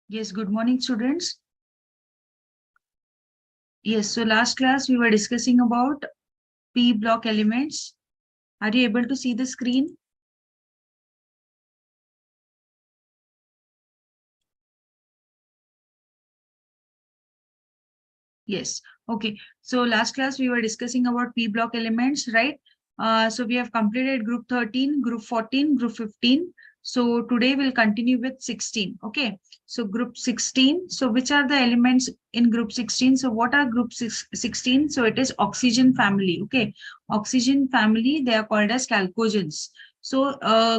Yes, good morning, students. Yes, so last class we were discussing about P block elements. Are you able to see the screen? Yes. Okay. So last class we were discussing about P block elements, right? So we have completed group 13, group 14, group 15. So today we'll continue with 16. Okay. So group 16. So which are the elements in group 16? So what are group 16? So it is oxygen family. Okay. Oxygen family, they are called as chalcogens. So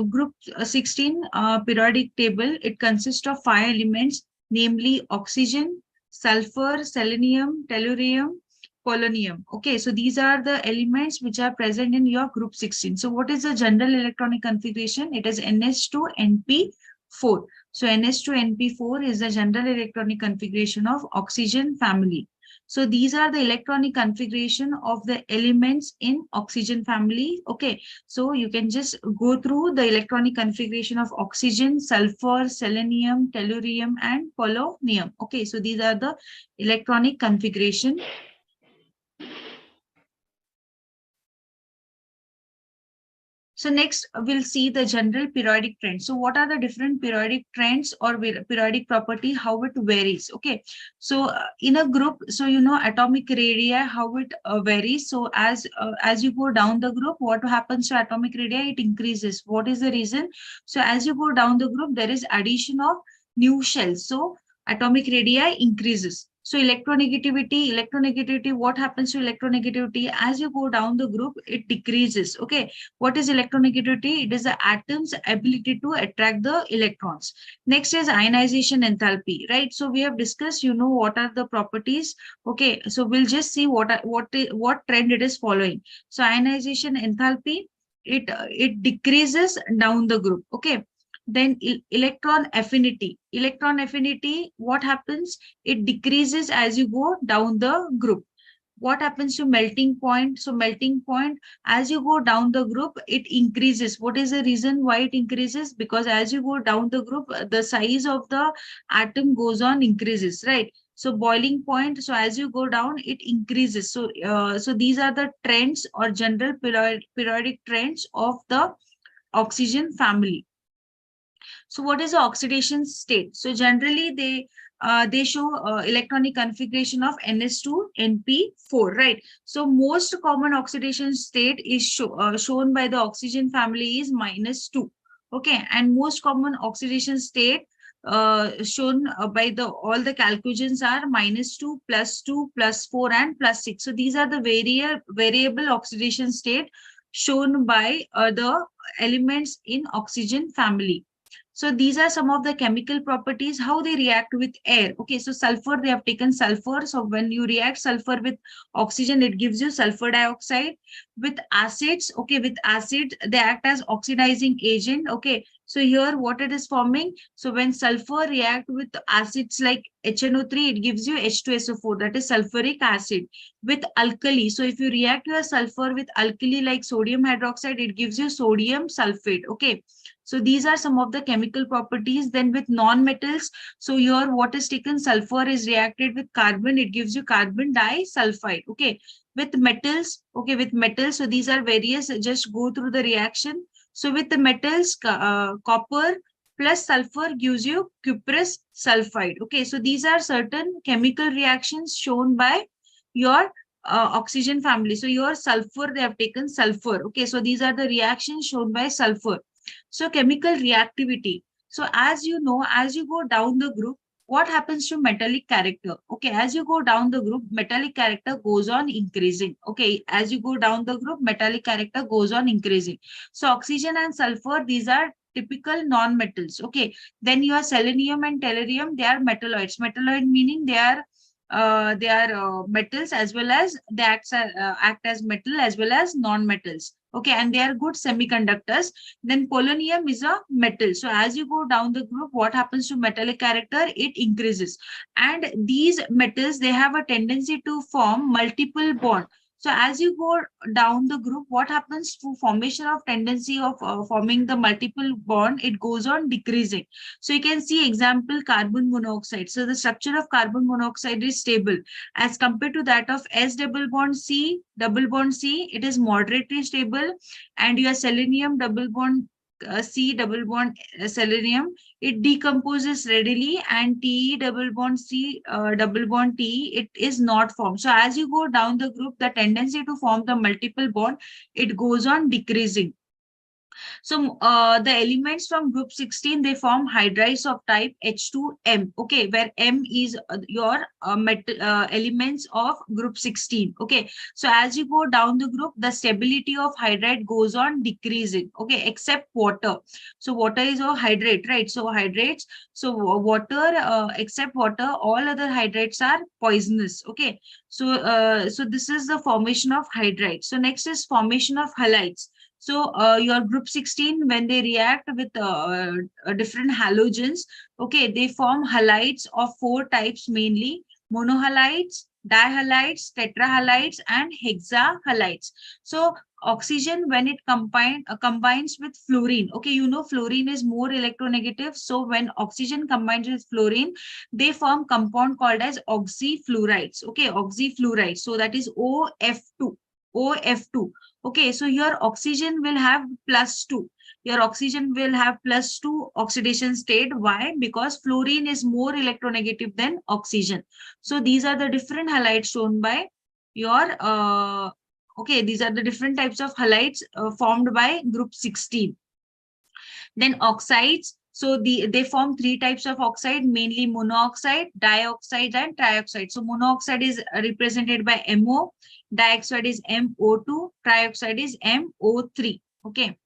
group 16 periodic table, it consists of 5 elements, namely oxygen, sulfur, selenium, tellurium, polonium. Okay, so these are the elements which are present in your group 16. So what is the general electronic configuration? It is NH2NP4. So NH2NP4 is the general electronic configuration of oxygen family. So these are the electronic configuration of the elements in oxygen family. Okay, so you can just go through the electronic configuration of oxygen, sulfur, selenium, tellurium, and polonium. Okay, so these are the electronic configuration. So next we'll see the general periodic trends. So what are the different periodic trends or periodic property, how it varies? Okay, so in a group, so you know atomic radii, how it varies. So as you go down the group, what happens to atomic radii? It increases. What is the reason? So as you go down the group, there is addition of new shells. So atomic radii increases. So electronegativity, what happens to electronegativity? As you go down the group, it decreases. Okay, what is electronegativity? It is the atom's ability to attract the electrons. Next is ionization enthalpy, right? So we have discussed, you know, what are the properties. Okay, so we'll just see what trend it is following. So ionization enthalpy, it decreases down the group. Okay, then electron affinity. Electron affinity, what happens? It decreases as you go down the group. What happens to melting point? So melting point, as you go down the group, it increases. What is the reason why it increases? Because as you go down the group, the size of the atom goes on increases, right? So boiling point, so as you go down, it increases. So these are the trends or general periodic trends of the oxygen family. So what is the oxidation state? So generally they show electronic configuration of NS2 NP4, right? So most common oxidation state is shown by the oxygen family is -2. Okay, and most common oxidation state shown by the all the chalcogens are -2, +2, +4, and +6. So these are the variable oxidation state shown by the elements in oxygen family. So these are some of the chemical properties, how they react with air. Okay, so sulfur, they have taken sulfur. So when you react sulfur with oxygen, it gives you sulfur dioxide. With acids, okay, with acid, they act as oxidizing agent. Okay, so here what it is forming? So when sulfur react with acids like HNO3, it gives you H2SO4, that is sulfuric acid. With alkali, so if you react your sulfur with alkali like sodium hydroxide, it gives you sodium sulfate. Okay, so these are some of the chemical properties. Then with non-metals, so here what is taken, sulfur is reacted with carbon, it gives you carbon disulfide. Okay, with metals, okay, with metals, so these are various, just go through the reaction. So with the metals, copper plus sulfur gives you cuprous sulfide. Okay, so these are certain chemical reactions shown by your oxygen family. So your sulfur, they have taken sulfur. Okay, so these are the reactions shown by sulfur. So chemical reactivity. So as you know, as you go down the group, what happens to metallic character? Okay, as you go down the group, metallic character goes on increasing. Okay, as you go down the group, metallic character goes on increasing. So oxygen and sulfur, these are typical non-metals. Okay, then you have selenium and tellurium, they are metalloids. Metalloid meaning they are metals, as well as they act as metal as well as non-metals. Okay, and they are good semiconductors. Then polonium is a metal. So as you go down the group, what happens to metallic character? It increases. And these metals, they have a tendency to form multiple bond. So as you go down the group, what happens to formation of tendency of forming the multiple bond? It goes on decreasing. So you can see example carbon monoxide. So the structure of carbon monoxide is stable as compared to that of S double bond C, it is moderately stable. And your selenium double bond C double bond selenium, it decomposes readily, and Te double bond C double bond Te, it is not formed. So as you go down the group, the tendency to form the multiple bond, it goes on decreasing. So the elements from group 16, they form hydrides of type H2M, okay, where M is your elements of group 16. Okay, so as you go down the group, the stability of hydride goes on decreasing, okay, except water. So water is a hydrate, right? So hydrates, so water, except water, all other hydrates are poisonous. Okay, so this is the formation of hydrides. So next is formation of halides. So your group 16, when they react with different halogens, okay, they form halides of 4 types mainly: monohalides, dihalides, tetrahalides, and hexahalides. So oxygen, when it combines with fluorine, okay, you know fluorine is more electronegative. So when oxygen combines with fluorine, they form compound called as oxyfluorides. Okay, oxyfluorides. So that is OF2. OF2. Okay, so your oxygen will have +2. Your oxygen will have +2 oxidation state. Why? Because fluorine is more electronegative than oxygen. So these are the different halides shown by your, okay, these are the different types of halides formed by group 16. Then oxides. So they form 3 types of oxide, mainly monoxide, dioxide, and trioxide. So monoxide is represented by MO, dioxide is MO2, trioxide is MO3. Okay.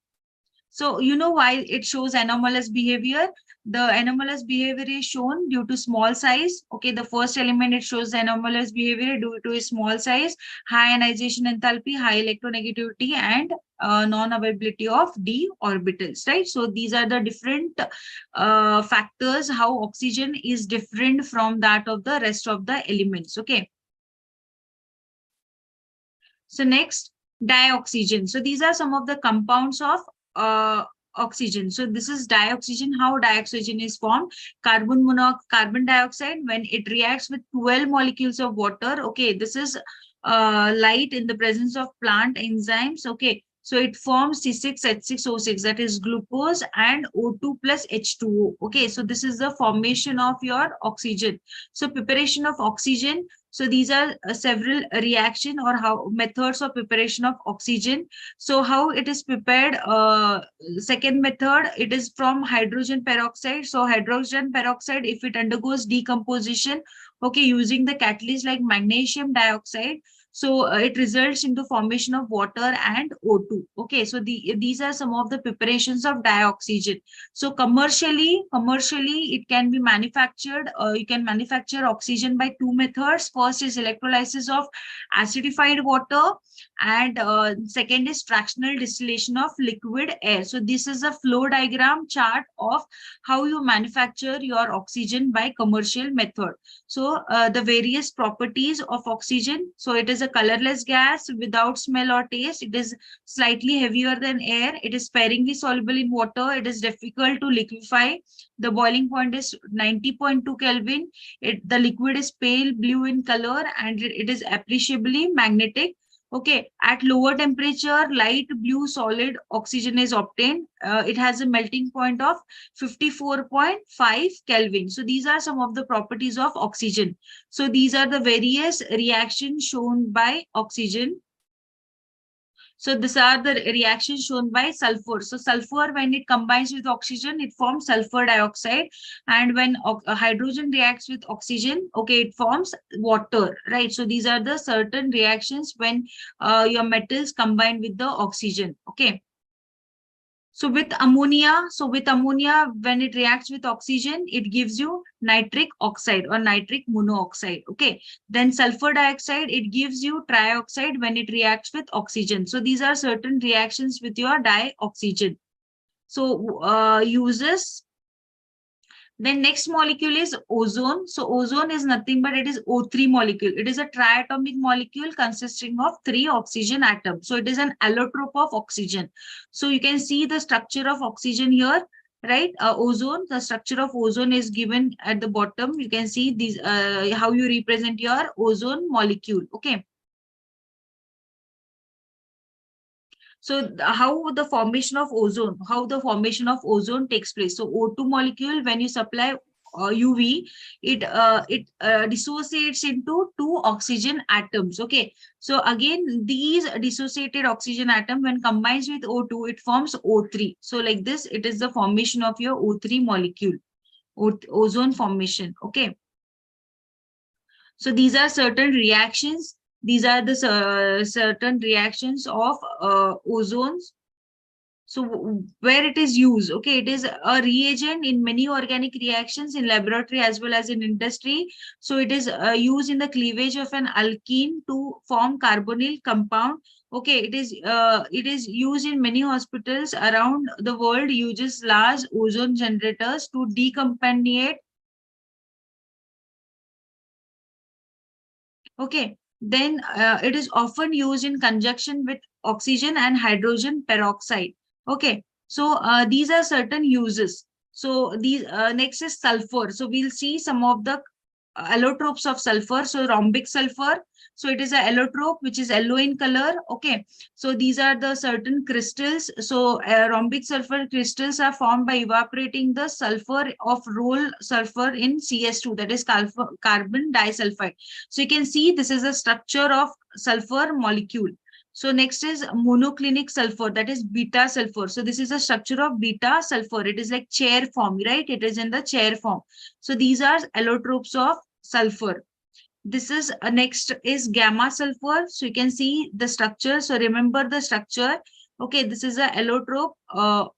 So you know why it shows anomalous behavior? The anomalous behavior is shown due to small size. Okay, the first element, it shows the anomalous behavior due to its small size, high ionization enthalpy, high electronegativity, and non-availability of d orbitals, right? So these are the different factors how oxygen is different from that of the rest of the elements. Okay. So next, dioxygen. So these are some of the compounds of oxygen. So this is dioxygen. How dioxygen is formed? Carbon dioxide, when it reacts with 12 molecules of water. Okay, this is light in the presence of plant enzymes. Okay, So it forms C6H6O6, that is glucose and O2 plus H2O. Okay, so this is the formation of your oxygen. So preparation of oxygen. So these are several reaction or how methods of preparation of oxygen. So how it is prepared? Second method, it is from hydrogen peroxide. So hydrogen peroxide, if it undergoes decomposition, okay, using the catalyst like magnesium dioxide, so it results into formation of water and O2. Okay, so these are some of the preparations of dioxygen. So commercially it can be manufactured. You can manufacture oxygen by two methods. First is electrolysis of acidified water, and second is fractional distillation of liquid air. So this is a flow diagram chart of how you manufacture your oxygen by commercial method. So the various properties of oxygen. So it is a colorless gas without smell or taste. It is slightly heavier than air. It is sparingly soluble in water. It is difficult to liquefy. The boiling point is 90.2 Kelvin. The liquid is pale blue in color, and it is appreciably magnetic. Okay, at lower temperature, light blue solid oxygen is obtained. It has a melting point of 54.5 Kelvin. So these are some of the properties of oxygen. So these are the various reactions shown by oxygen. So these are the reactions shown by sulfur. So sulfur, when it combines with oxygen, it forms sulfur dioxide. And when hydrogen reacts with oxygen, okay, it forms water, right? So these are the certain reactions when your metals combine with the oxygen, okay? So with ammonia, when it reacts with oxygen, it gives you nitric oxide or nitric monoxide. Okay. Then sulfur dioxide, it gives you trioxide when it reacts with oxygen. So these are certain reactions with your dioxygen. So uses. Then next molecule is ozone. So ozone is nothing but it is O3 molecule. It is a triatomic molecule consisting of 3 oxygen atoms. So it is an allotrope of oxygen. So you can see the structure of oxygen here, right? Ozone, the structure of ozone is given at the bottom. You can see these how you represent your ozone molecule. Okay. So how the formation of ozone takes place. So O2 molecule, when you supply UV, it dissociates into 2 oxygen atoms. Okay. So again, these dissociated oxygen atom, when combines with O2, it forms O3. So like this, it is the formation of your O3 molecule, ozone formation. Okay. So these are certain reactions. These are the certain reactions of ozones. So where it is used, okay, it is a reagent in many organic reactions in laboratory as well as in industry. So it is used in the cleavage of an alkene to form carbonyl compound. Okay, it is used in many hospitals around the world, uses large ozone generators to decontaminate. Okay, then it is often used in conjunction with oxygen and hydrogen peroxide. Okay, so these are certain uses. So these next is sulfur. So we'll see some of the allotropes of sulfur. So rhombic sulfur. So it is a allotrope which is yellow in color. Okay. So these are the certain crystals. So rhombic sulfur crystals are formed by evaporating the sulfur of roll sulfur in CS2, that is carbon disulfide. So you can see this is a structure of sulfur molecule. So next is monoclinic sulfur, that is beta sulfur. So this is a structure of beta sulfur. It is like chair form, right? It is in the chair form. So these are allotropes of sulfur. This is next is gamma sulfur. So you can see the structure. So remember the structure. Okay, this is a allotrope.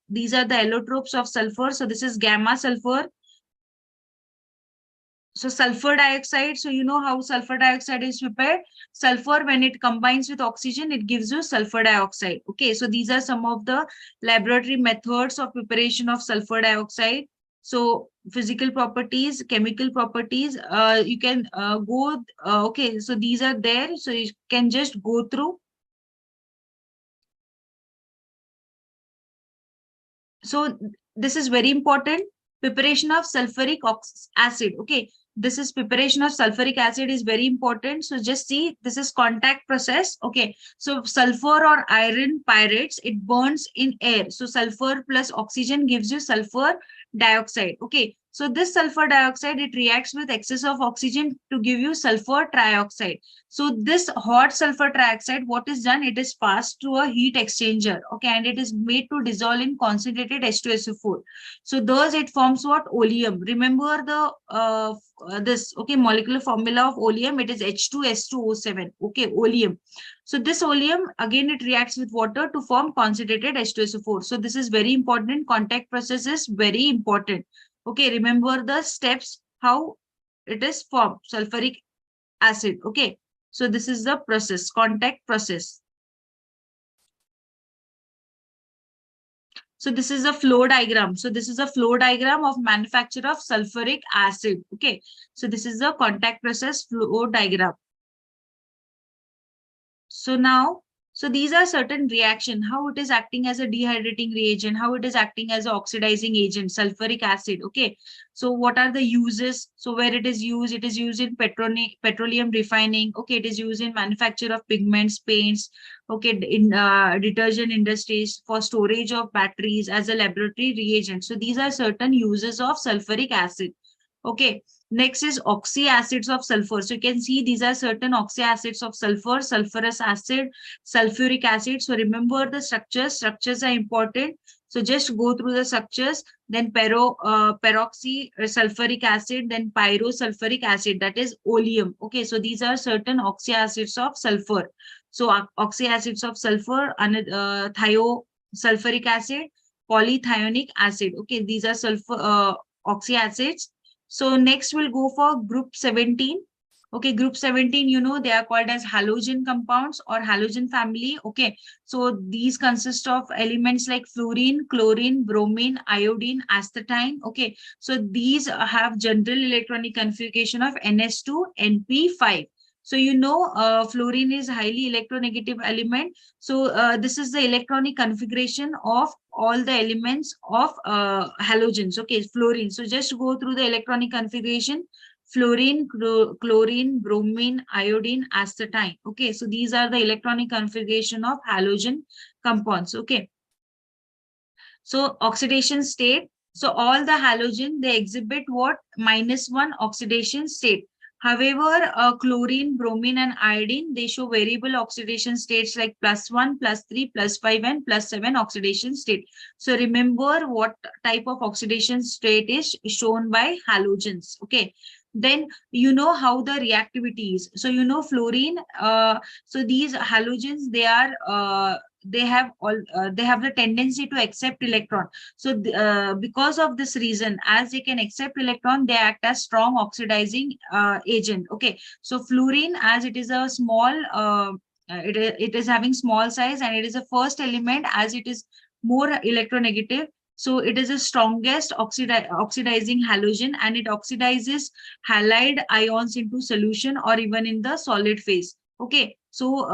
These are the allotropes of sulfur. So this is gamma sulfur. So sulfur dioxide, so you know how sulfur dioxide is prepared. Sulfur, when it combines with oxygen, it gives you sulfur dioxide. Okay, so these are some of the laboratory methods of preparation of sulfur dioxide. So physical properties, chemical properties, you can go, okay, so these are there. So you can just go through. So this is very important. Preparation of sulfuric acid. Okay. This is preparation of sulfuric acid is very important. So just see, this is contact process. Okay. So sulfur or iron pyrites, it burns in air. So sulfur plus oxygen gives you sulfur dioxide. Okay. So this sulfur dioxide, it reacts with excess of oxygen to give you sulfur trioxide. So this hot sulfur trioxide, what is done? It is passed through a heat exchanger. Okay. And it is made to dissolve in concentrated H2SO4. So thus it forms what? Oleum. Remember the this, okay, molecular formula of oleum, it is H2S2O7. Okay, oleum. So this oleum, again, it reacts with water to form concentrated H2SO4. So this is very important. Contact process is very important. Okay, remember the steps, how it is formed, sulfuric acid. Okay, so this is the process, contact process. So this is a flow diagram. So this is a flow diagram of manufacture of sulfuric acid. Okay. So this is the contact process flow diagram. So now, so these are certain reaction, how it is acting as a dehydrating reagent, how it is acting as an oxidizing agent, sulfuric acid. Okay. So what are the uses? So where it is used in petroleum refining. Okay. It is used in manufacture of pigments, paints. Okay. In detergent industries, for storage of batteries, as a laboratory reagent. So these are certain uses of sulfuric acid. Okay. Next is oxy acids of sulfur. So you can see these are certain oxy acids of sulfur, sulfurous acid, sulfuric acid. So remember the structures. Structures are important. So just go through the structures. Then peroxy sulfuric acid, then pyrosulfuric acid, that is oleum. Okay, so these are certain oxy acids of sulfur. So oxy acids of sulfur, thiosulfuric acid, polythionic acid. Okay, these are sulfur oxy acids. So next we'll go for group 17. Okay, group 17, you know, they are called as halogen compounds or halogen family. Okay, so these consist of elements like fluorine, chlorine, bromine, iodine, astatine. Okay, so these have general electronic configuration of Ns2, Np5. So you know, fluorine is highly electronegative element. So this is the electronic configuration of all the elements of halogens. Okay, fluorine. So just go through the electronic configuration: fluorine, chlorine, bromine, iodine, astatine. Okay, so these are the electronic configuration of halogen compounds. Okay, so oxidation state. So all the halogen, they exhibit what? -1 oxidation state. However, chlorine, bromine, and iodine, they show variable oxidation states like +1, +3, +5, and +7 oxidation state. So remember what type of oxidation state is shown by halogens. Okay. Then you know how the reactivity is. So you know fluorine. So these halogens, they have the tendency to accept electron. So because of this reason, as they can accept electron, they act as strong oxidizing agent. Okay, so fluorine, as it is a small it is having small size, and it is a first element, as it is more electronegative. So it is the strongest oxidizing halogen, and it oxidizes halide ions into solution or even in the solid phase. Okay, so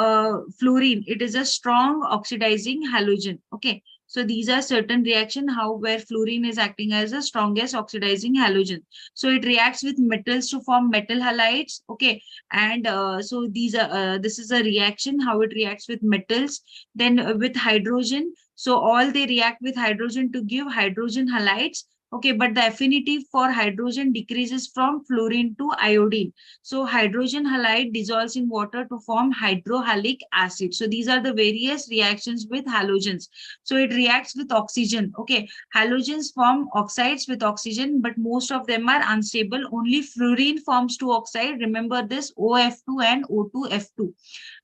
fluorine, it is a strong oxidizing halogen. Okay, so these are certain reaction how where fluorine is acting as the strongest oxidizing halogen. So it reacts with metals to form metal halides. Okay, and so these are this is a reaction how it reacts with metals. Then with hydrogen, so all they react with hydrogen to give hydrogen halides. Okay, but the affinity for hydrogen decreases from fluorine to iodine. So hydrogen halide dissolves in water to form hydrohalic acid. So these are the various reactions with halogens. So it reacts with oxygen. Okay, halogens form oxides with oxygen, but most of them are unstable. Only fluorine forms two oxide. Remember this, OF2 and O2F2.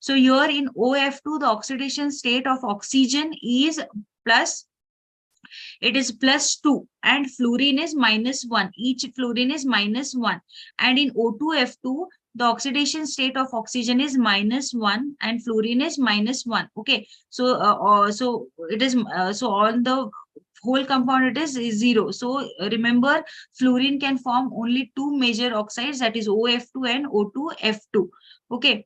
So here in OF2, the oxidation state of oxygen is plus, it is +2, and fluorine is -1. Each fluorine is -1. And in O2F2, the oxidation state of oxygen is -1 and fluorine is -1. Okay, so so it is so on the whole compound it is 0. So remember, fluorine can form only two major oxides, that is OF2 and O2F2. Okay,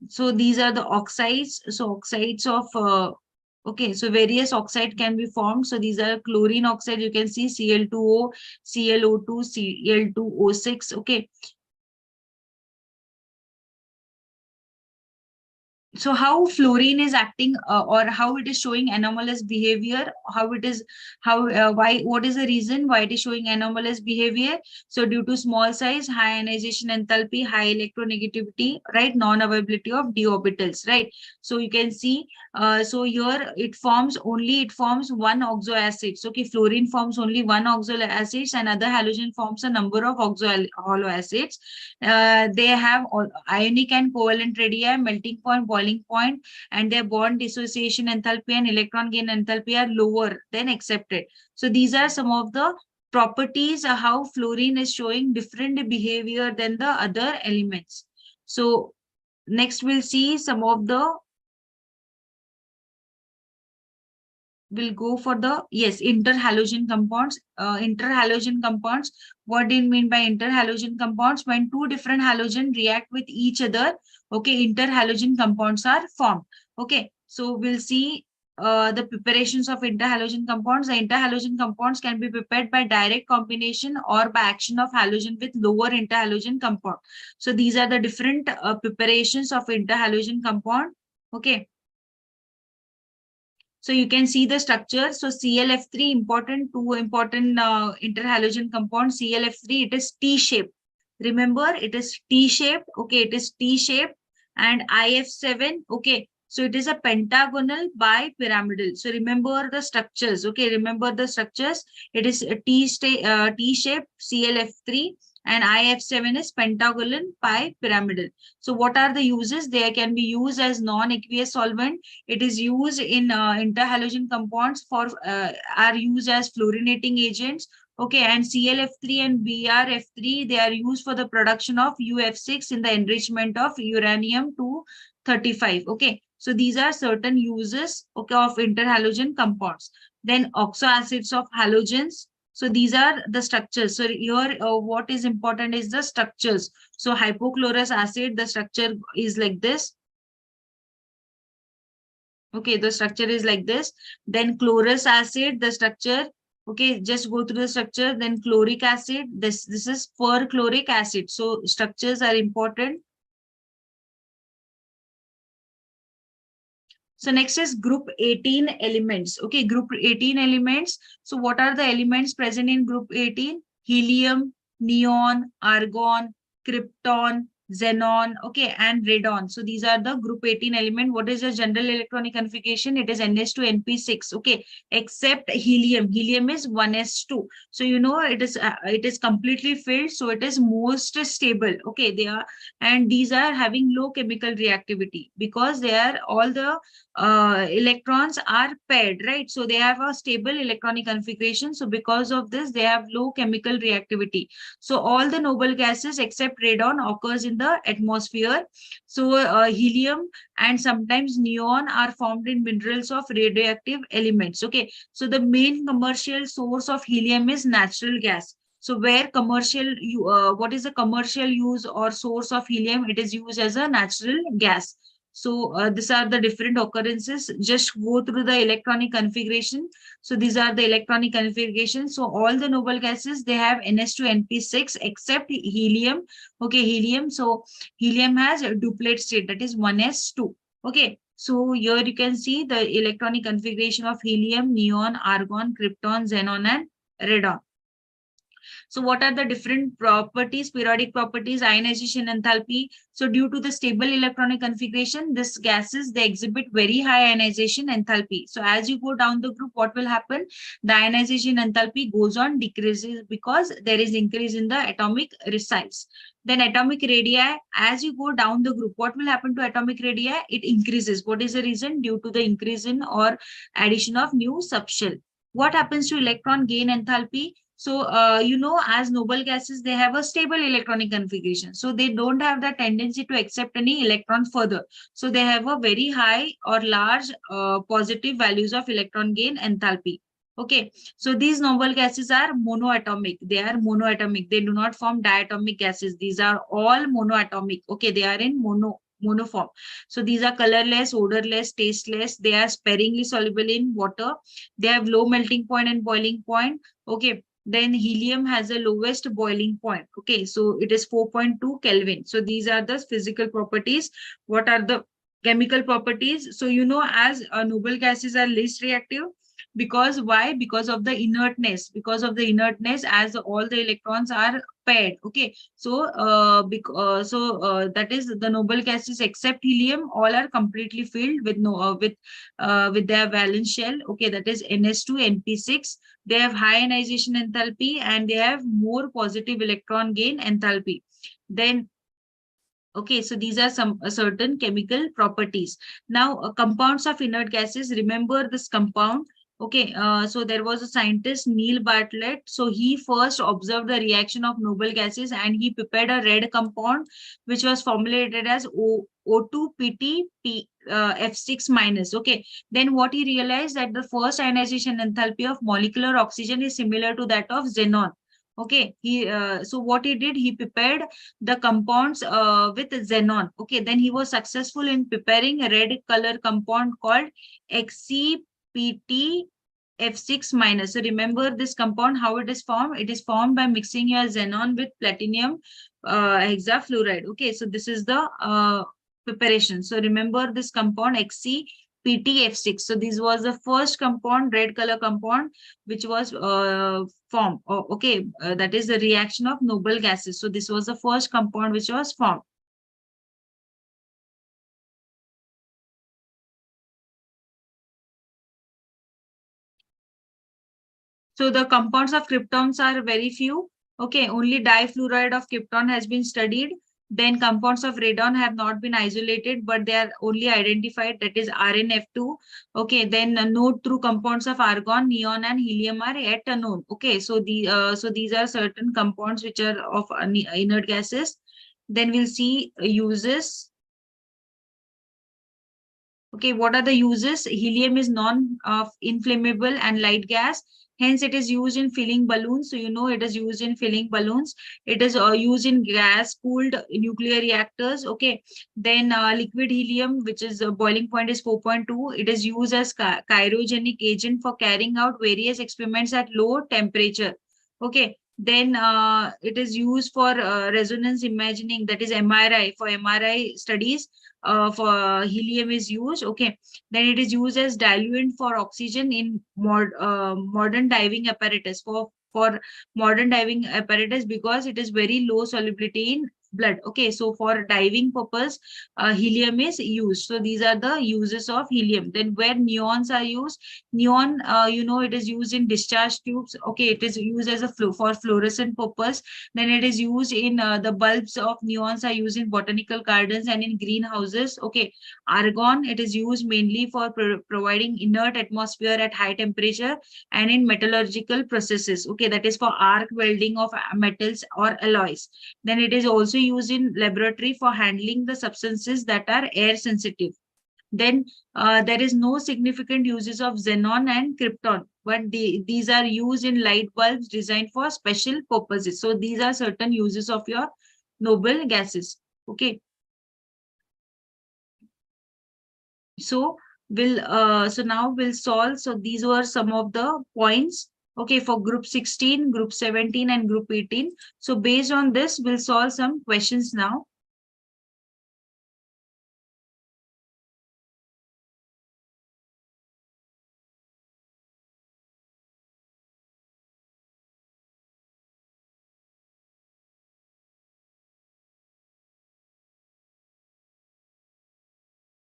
so these are the oxides. So oxides of Okay, so various oxide can be formed. So these are chlorine oxide. You can see Cl2O, ClO2, Cl2O6. Okay, so how fluorine is acting, or how it is showing anomalous behavior, how it is, how why, what is the reason why it is showing anomalous behavior? So due to small size, high ionization enthalpy, high electronegativity, right, non availability of d orbitals, right? So you can see, so here it forms one oxo acids. Okay, fluorine forms only one oxo acids, and other halogen forms a number of oxo halo acids. They have ionic and covalent radii, melting point, boiling point, and their bond dissociation enthalpy and electron gain enthalpy are lower than accepted. So these are some of the properties how fluorine is showing different behavior than the other elements. So next we'll see some of the, we'll go for the, yes, interhalogen compounds. Interhalogen compounds, what do you mean by interhalogen compounds? When two different halogen react with each other, okay, interhalogen compounds are formed. Okay, so we'll see the preparations of interhalogen compounds. The interhalogen compounds can be prepared by direct combination or by action of halogen with lower interhalogen compound. So these are the different preparations of interhalogen compound. Okay, so you can see the structure. So ClF3, important, two important interhalogen compounds. ClF3, it is T-shaped. Remember, it is T-shaped. Okay, it is T-shaped. And IF7, okay. So it is a pentagonal bipyramidal. So remember the structures. Okay, remember the structures. It is a T-shaped ClF3, and IF7 is pentagonal bipyramidal. So what are the uses? They can be used as non-aqueous solvent. It is used in interhalogen compounds for are used as fluorinating agents. Okay, and ClF3 and BrF3, they are used for the production of UF6 in the enrichment of uranium 235. Okay, so these are certain uses, okay, of interhalogen compounds. Then oxoacids of halogens. So these are the structures. So here, what is important is the structures. So hypochlorous acid, the structure is like this. Okay, the structure is like this. Then chlorous acid, the structure. Okay, just go through the structure. Then chloric acid. This is perchloric acid. So structures are important. So next is group 18 elements. Okay, group 18 elements. So what are the elements present in group 18? Helium, neon, argon, krypton, xenon, okay, and radon. So these are the group 18 element. What is the general electronic configuration? It is NH2NP6, okay, except helium. Helium is 1s2. So you know it is completely filled, so it is most stable. Okay, they are, and these are having low chemical reactivity because they are all the electrons are paired, right? So they have a stable electronic configuration. So because of this, they have low chemical reactivity. So all the noble gases except radon occurs in the atmosphere. So helium and sometimes neon are formed in minerals of radioactive elements. Okay, so the main commercial source of helium is natural gas. So where commercial, what is the commercial use or source of helium? It is used as a natural gas. So these are the different occurrences. Just go through the electronic configuration. So these are the electronic configurations. So all the noble gases, they have NH2NP6 except helium. Okay, helium. So helium has a duplet state, that is 1s2. Okay, so here you can see the electronic configuration of helium, neon, argon, krypton, xenon, and radon. So what are the different properties, periodic properties, ionization enthalpy? So due to the stable electronic configuration, these gases, they exhibit very high ionization enthalpy. So as you go down the group, what will happen? The ionization enthalpy goes on decreases because there is increase in the atomic size. Then atomic radii, as you go down the group, what will happen to atomic radii? It increases. What is the reason? Due to the increase in or addition of new subshell. What happens to electron gain enthalpy? So, you know, as noble gases, they have a stable electronic configuration. So they don't have the tendency to accept any electron further. So they have a very high or large positive values of electron gain enthalpy. Okay, so these noble gases are monoatomic. They are monoatomic. They do not form diatomic gases. These are all monoatomic. Okay, they are in monoform. So these are colorless, odorless, tasteless. They are sparingly soluble in water. They have low melting point and boiling point. Okay. Then helium has the lowest boiling point. Okay. So it is 4.2 Kelvin. So these are the physical properties. What are the chemical properties? So, as noble gases are least reactive, because why? Because of the inertness. Because of the inertness, as all the electrons are paired. Okay. So that is the noble gases except helium, all are completely filled with no with their valence shell. Okay, that is ns2 np6. They have high ionization enthalpy and they have more positive electron gain enthalpy. Then, okay, so these are some certain chemical properties. Now, compounds of inert gases, remember this compound. Okay, so there was a scientist, Neil Bartlett. So he first observed the reaction of noble gases and he prepared a red compound, which was formulated as O2PT F6 minus. Okay, then what he realized that the first ionization enthalpy of molecular oxygen is similar to that of xenon. Okay, so what he did, he prepared the compounds with xenon. Okay, then he was successful in preparing a red color compound called XCPT F6 minus. So remember this compound, how it is formed? It is formed by mixing your xenon with platinum hexafluoride. Okay, so this is the preparation. So remember this compound XCPTF6. So this was the first compound, red color compound, which was formed. Oh, okay, that is the reaction of noble gases. So this was the first compound which was formed. So the compounds of kryptons are very few. Okay, only difluoride of krypton has been studied. Then compounds of radon have not been isolated, but they are only identified, that is RnF2. Okay, then no true compounds of argon, neon, and helium are yet unknown. Okay, so these are certain compounds which are of inert gases. Then we'll see uses. Okay, what are the uses? Helium is non-inflammable and light gas. Hence, it is used in filling balloons. So, it is used in filling balloons. It is used in gas-cooled nuclear reactors. Okay. Then liquid helium, which is boiling point is 4.2. It is used as cryogenic agent for carrying out various experiments at low temperature. Okay. Then it is used for resonance imaging, that is MRI, for MRI studies. For helium is used. Okay, then it is used as diluent for oxygen in modern diving apparatus, for modern diving apparatus, because it is very low solubility in blood. Okay, so for diving purpose, helium is used. So these are the uses of helium. Then where neons are used, neon, it is used in discharge tubes. Okay, it is used as a for fluorescent purpose. Then it is used in the bulbs of neons are used in botanical gardens and in greenhouses. Okay, argon, it is used mainly for providing inert atmosphere at high temperature and in metallurgical processes. Okay, that is for arc welding of metals or alloys. Then it is also used in laboratory for handling the substances that are air sensitive. Then there is no significant uses of xenon and krypton, but these are used in light bulbs designed for special purposes. So these are certain uses of your noble gases. Okay. So now we'll solve. So these were some of the points. Okay, for group 16, group 17, and group 18. So based on this, we'll solve some questions now.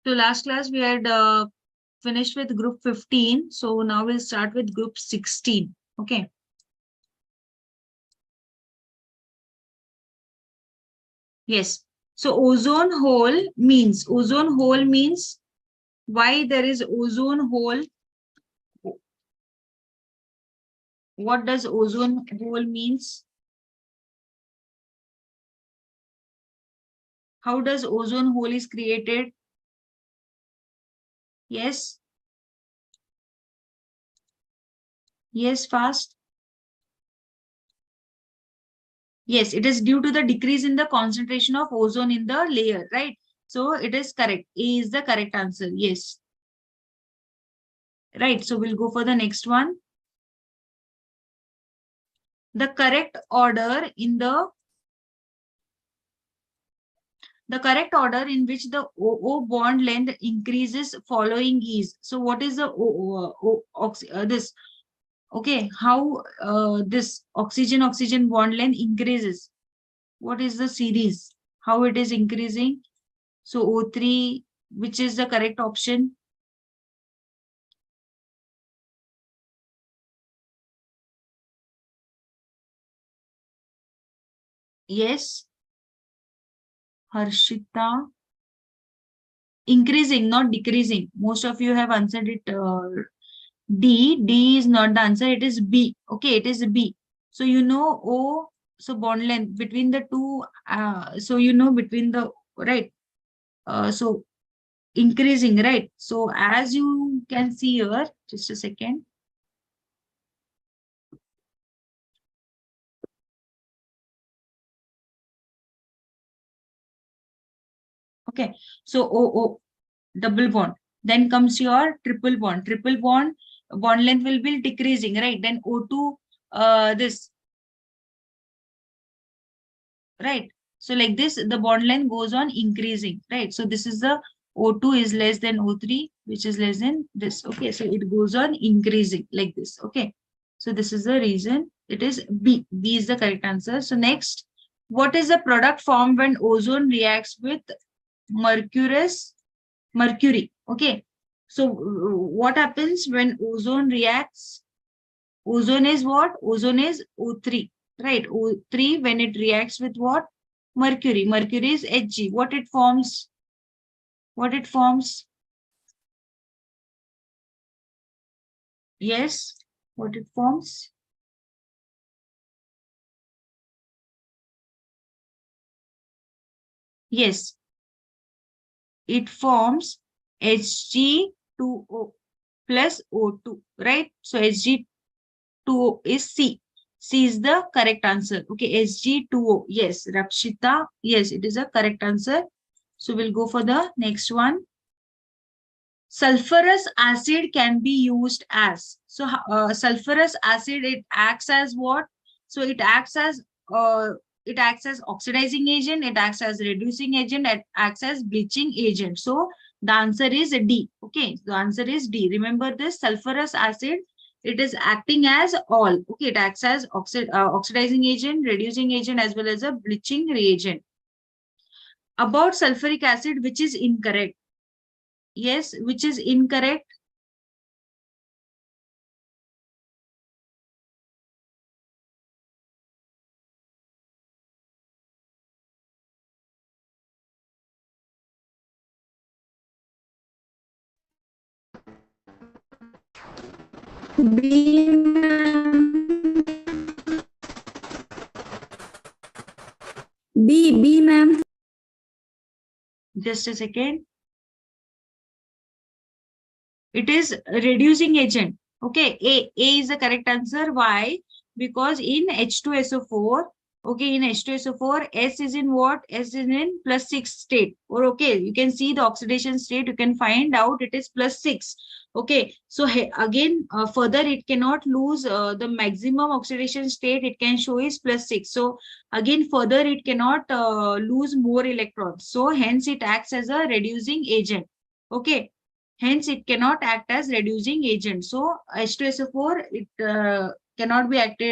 So last class we had finished with group 15. So now we'll start with group 16. Okay. Yes. So ozone hole means why there is ozone hole. What does ozone hole means? How does ozone hole is created? Yes. Yes, fast. Yes, it is due to the decrease in the concentration of ozone in the layer, right? So it is correct. A is the correct answer. Yes. Right. So we'll go for the next one. The correct order in which the OO bond length increases following is. So what is the this? Okay, how this oxygen bond length increases? What is the series? How it is increasing? So O3, which is the correct option? Yes, Harshita. Increasing, not decreasing. Most of you have answered it. D. D is not the answer. It is B. Okay, it is B. So you know O. So bond length between the two. So you know between the right. So increasing, right? So as you can see here, just a second. Okay, so O double bond. Then comes your triple bond. Triple bond length will be decreasing, right? Then O2 this, right? So like this, the bond length goes on increasing, right? So this is the O2 is less than O3, which is less than this. Okay, so it goes on increasing like this. Okay, so this is the reason. It is B. B is the correct answer. So next, what is the product formed when ozone reacts with mercury? Okay, so what happens when ozone reacts? Ozone is what? Ozone is O3, right? O3 when it reacts with what? Mercury. Mercury is Hg. What it forms? What it forms? Yes. What it forms? Yes. It forms Hg2O plus O2, right? So Hg2O is C. C is the correct answer. Okay, Hg2O. Yes, Rakshita. Yes, it is a correct answer. So we'll go for the next one. Sulfurous acid can be used as. So sulfurous acid, it acts as what? So uh, it acts as oxidizing agent, it acts as reducing agent, it acts as bleaching agent. So the answer is D. Okay, the answer is D. Remember this, sulfurous acid, it is acting as all. Okay, it acts as oxidizing agent, reducing agent, as well as a bleaching reagent. About sulfuric acid, which is incorrect? Yes, which is incorrect? B, ma'am. B, ma'am. Just a second. It is reducing agent. Okay, A is the correct answer. Why? Because in H2SO4, okay, in H2SO4, S is in what? S is in +6 state. Or okay, you can see the oxidation state. You can find out it is +6. Okay, so again, further it cannot lose the maximum oxidation state. It can show is +6. So again, further it cannot lose more electrons. So hence it acts as a reducing agent. Okay. Hence, it cannot act as reducing agent. So, H2SO4, it cannot be act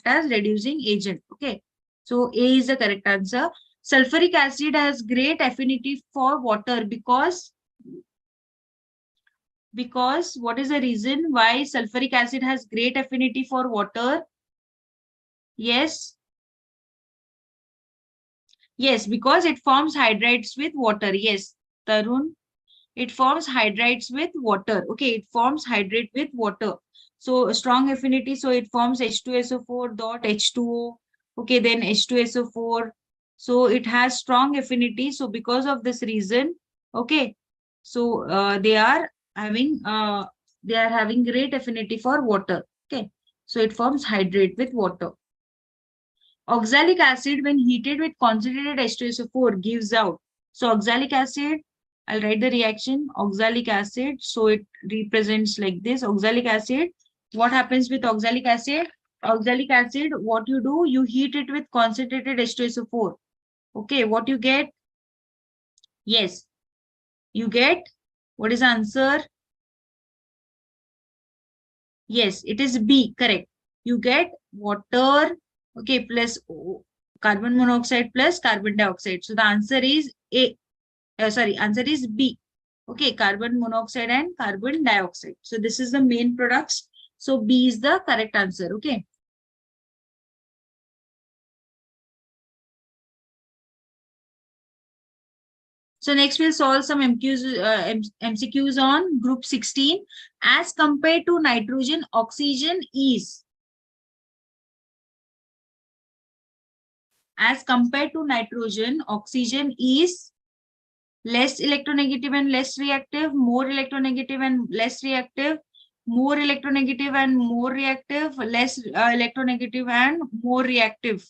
as reducing agent. Okay. So, A is the correct answer. Sulfuric acid has great affinity for water because what is the reason why sulfuric acid has great affinity for water? Yes. Yes, because it forms hydrides with water. Yes, Tarun. It forms hydrides with water. Okay, it forms hydrate with water. So a strong affinity. So it forms H2SO4 dot H2O. Okay, then H2SO4. So it has strong affinity. So because of this reason, okay. So they are having great affinity for water. Okay. So it forms hydrate with water. Oxalic acid, when heated with concentrated H2SO4, gives out. So oxalic acid, I'll write the reaction, oxalic acid. So it represents like this, oxalic acid. What happens with oxalic acid? Oxalic acid, what you do, you heat it with concentrated H2SO4. Okay, what you get? Yes, you get, what is the answer? Yes, it is B, correct. You get water, okay, plus carbon monoxide plus carbon dioxide. So the answer is A. Sorry, answer is B. Okay, carbon monoxide and carbon dioxide. So this is the main products. So B is the correct answer. Okay. So next we'll solve some MCQs on group 16. As compared to nitrogen, oxygen is. As compared to nitrogen, oxygen is less electronegative and less reactive, more electronegative and less reactive, more electronegative and more reactive, less electronegative and more reactive.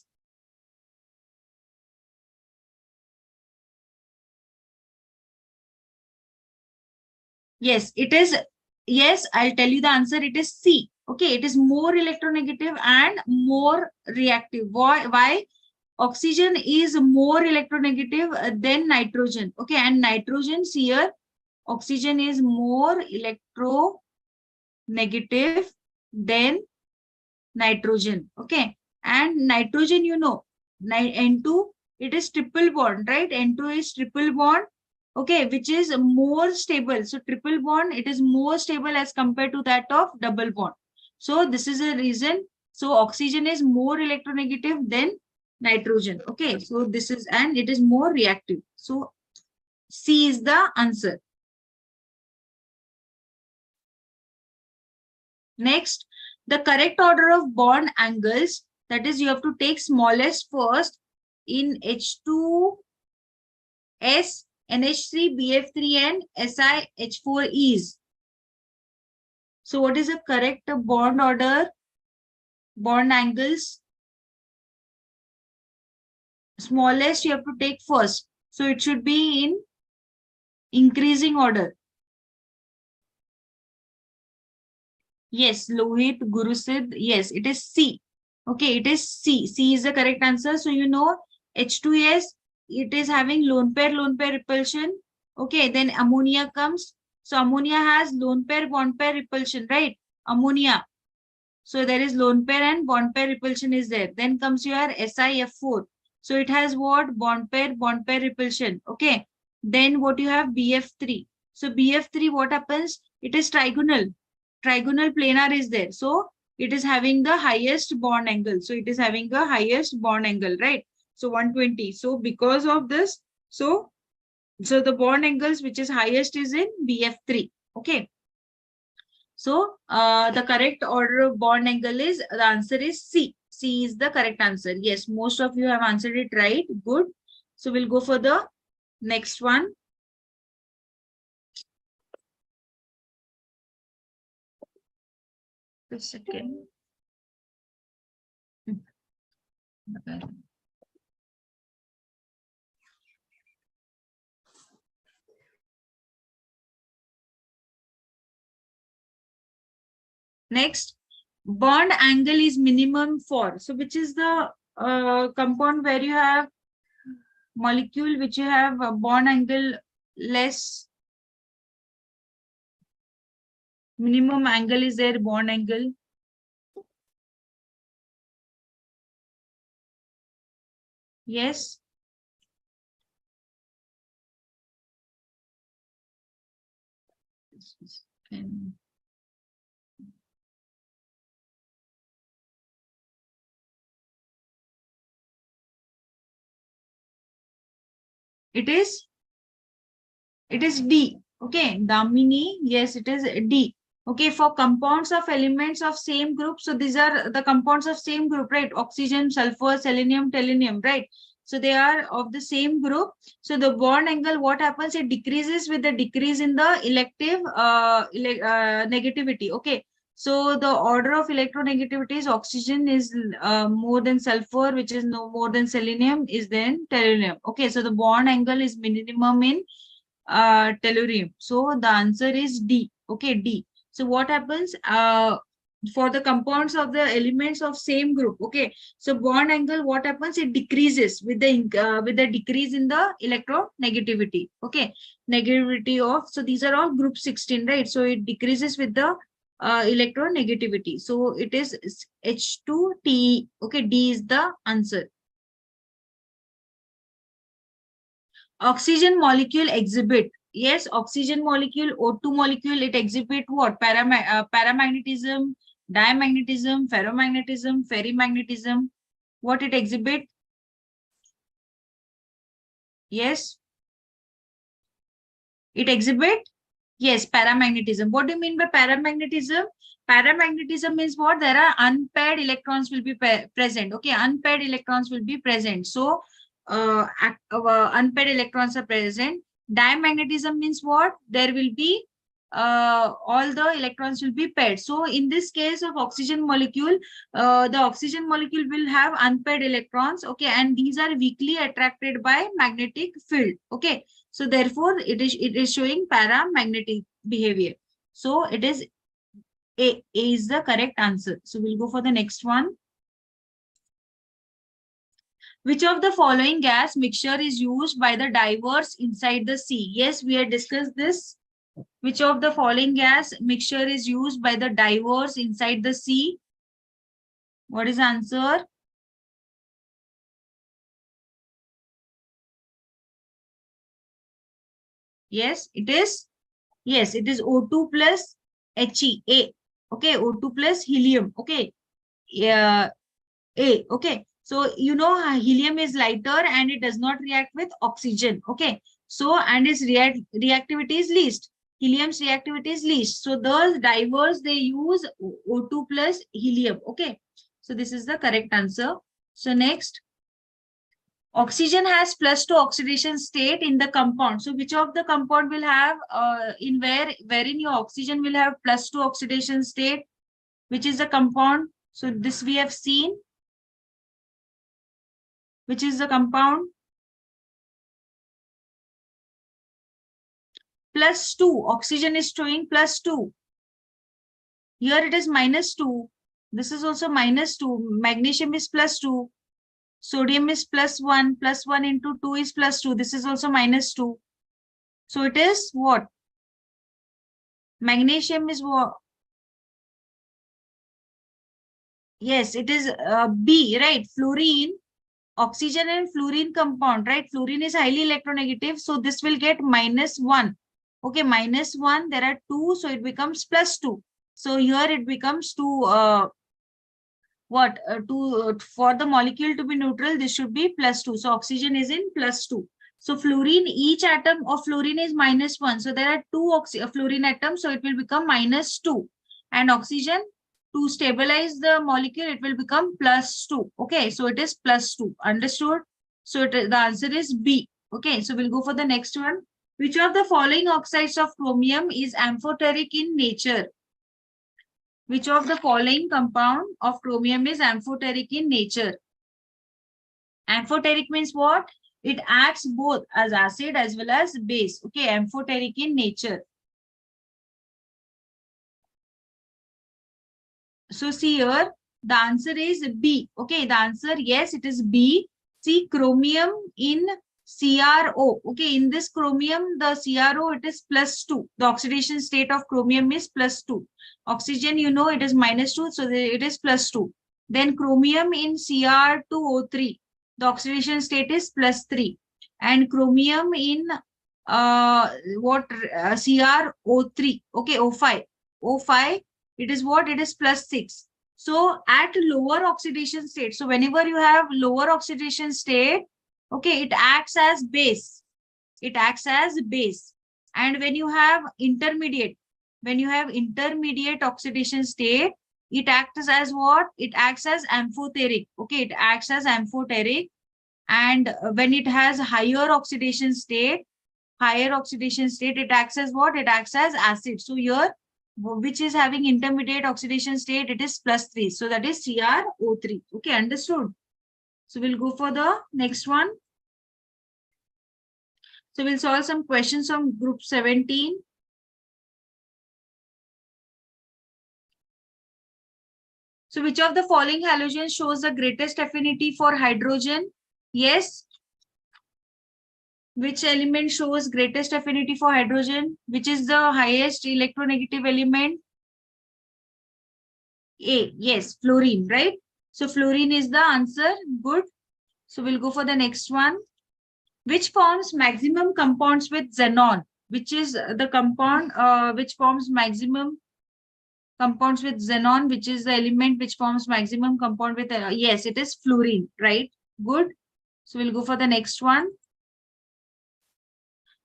Yes, it is. Yes, I'll tell you the answer. It is C. Okay, it is more electronegative and more reactive. Why? Oxygen is more electronegative than nitrogen. Okay, and nitrogen here, oxygen is more electronegative than nitrogen. Okay, and nitrogen, you know, N2, it is triple bond, right? N2 is triple bond. Okay, which is more stable. So triple bond, it is more stable as compared to that of double bond. So this is a reason. So oxygen is more electronegative than nitrogen. Okay, so this is, and it is more reactive. So C is the answer. Next, the correct order of bond angles, that is, you have to take smallest first in H2S, NH3, BF3, and SiH4 is. So what is the correct bond order, bond angles? Smallest you have to take first. So it should be in increasing order. Yes, Lohit, Gurusid. Yes, it is C. Okay, it is C. C is the correct answer. So you know H2S, it is having lone pair repulsion. Okay, then ammonia comes. So ammonia has lone pair bond pair repulsion, right? Ammonia. So there is lone pair and bond pair repulsion is there. Then comes your SiF4. So it has what? Bond pair repulsion. Okay. Then what you have? BF3. So BF3, what happens? It is trigonal. Trigonal planar is there. So it is having the highest bond angle. So it is having the highest bond angle, right? So 120. So because of this, so the bond angles which is highest is in BF3. Okay. So the correct order of bond angle is, the answer is C. C is the correct answer. Yes, most of you have answered it right. Good. So we'll go for the next one. The second. Next, bond angle is minimum for. So which is the compound where you have molecule which you have a bond angle less, minimum angle is there, bond angle. Yes. It is D. Okay, Damini, yes, it is D. Okay, for compounds of elements of same group, so these are the compounds of same group, right? Oxygen, sulfur, selenium, tellurium, right? So they are of the same group. So the bond angle, what happens? It decreases with the decrease in the elective negativity. Okay, So the order of electronegativity is oxygen is more than sulfur, which is no more than selenium, is then tellurium. Okay, so the bond angle is minimum in tellurium. So the answer is D. Okay, D. So what happens for the compounds of the elements of same group? Okay, so bond angle, what happens? It decreases with the decrease in the electronegativity. Okay, negativity of, so these are all group 16, right? So it decreases with the electronegativity. So it is H2Te. Okay, D is the answer. Oxygen molecule exhibit. Yes, oxygen molecule, O2 molecule, it exhibit what? Paramagnetism, diamagnetism, ferromagnetism, ferrimagnetism. What it exhibit? Yes, it exhibit. Yes, paramagnetism. What do you mean by paramagnetism? Paramagnetism means what? There are unpaired electrons will be present. Okay, unpaired electrons will be present. So, unpaired electrons are present. Diamagnetism means what? There will be all the electrons will be paired. So, in this case of oxygen molecule, the oxygen molecule will have unpaired electrons. Okay, and these are weakly attracted by magnetic field. Okay, so therefore, it is showing paramagnetic behavior. So it is A. A is the correct answer. So we'll go for the next one. Which of the following gas mixture is used by the divers inside the sea? Yes, we had discussed this. Which of the following gas mixture is used by the divers inside the sea? What is the answer? Yes, it is. Yes, it is O2 plus He. A. Okay, O2 plus helium. Okay. Yeah, A. Okay. So, helium is lighter and it does not react with oxygen. Okay. So, and its reactivity is least. Helium's reactivity is least. So, those divers, they use O2 plus helium. Okay. So, this is the correct answer. So, next. Oxygen has +2 oxidation state in the compound. So, which of the compound will have wherein your oxygen will have +2 oxidation state? Which is the compound? So, this we have seen. Which is the compound? +2. Oxygen is showing +2. Here it is -2. This is also -2. Magnesium is +2. Sodium is +1. +1 into 2 is +2. This is also -2. So it is what? Magnesium is what? Yes, it is B, right? Fluorine. Oxygen and fluorine compound, right? Fluorine is highly electronegative. So this will get -1. Okay, -1. There are 2. So it becomes +2. So here it becomes 2. For the molecule to be neutral, this should be +2. So oxygen is in +2. So fluorine, each atom of fluorine is -1. So there are 2 fluorine atoms. So it will become -2. And oxygen, to stabilize the molecule, it will become +2. Okay, so it is +2. Understood? So the answer is B. Okay, so we'll go for the next one. Which of the following oxides of chromium is amphoteric in nature? Which of the following compound of chromium is amphoteric in nature? Amphoteric means what? It acts both as acid as well as base. Okay, amphoteric in nature. So see here, the answer is B. Okay, the answer, yes, it is B. See, chromium in CRO. Okay, in this chromium, the CRO, it is +2. The oxidation state of chromium is +2. Oxygen, it is -2, so it is +2. Then chromium in Cr2O3, the oxidation state is +3. And chromium in CrO3, okay, O5. O5, it is what? It is +6. So at lower oxidation state, so whenever you have lower oxidation state, okay, it acts as base. It acts as base. And when you have intermediate oxidation state, it acts as what? It acts as amphoteric. Okay, it acts as amphoteric. And when it has higher oxidation state, it acts as what? It acts as acid. So here which is having intermediate oxidation state, it is +3. So that is CrO3. Okay, understood. So we'll go for the next one. So we'll solve some questions from group 17. So which of the following halogens shows the greatest affinity for hydrogen? Yes. Which element shows greatest affinity for hydrogen? Which is the highest electronegative element? A. Yes, fluorine, right? So fluorine is the answer. Good. So we'll go for the next one. Which forms maximum compounds with xenon? Which is the compound which forms maximum compounds with xenon? Which is the element which forms maximum compound with, yes, it is fluorine, right? Good. So we'll go for the next one.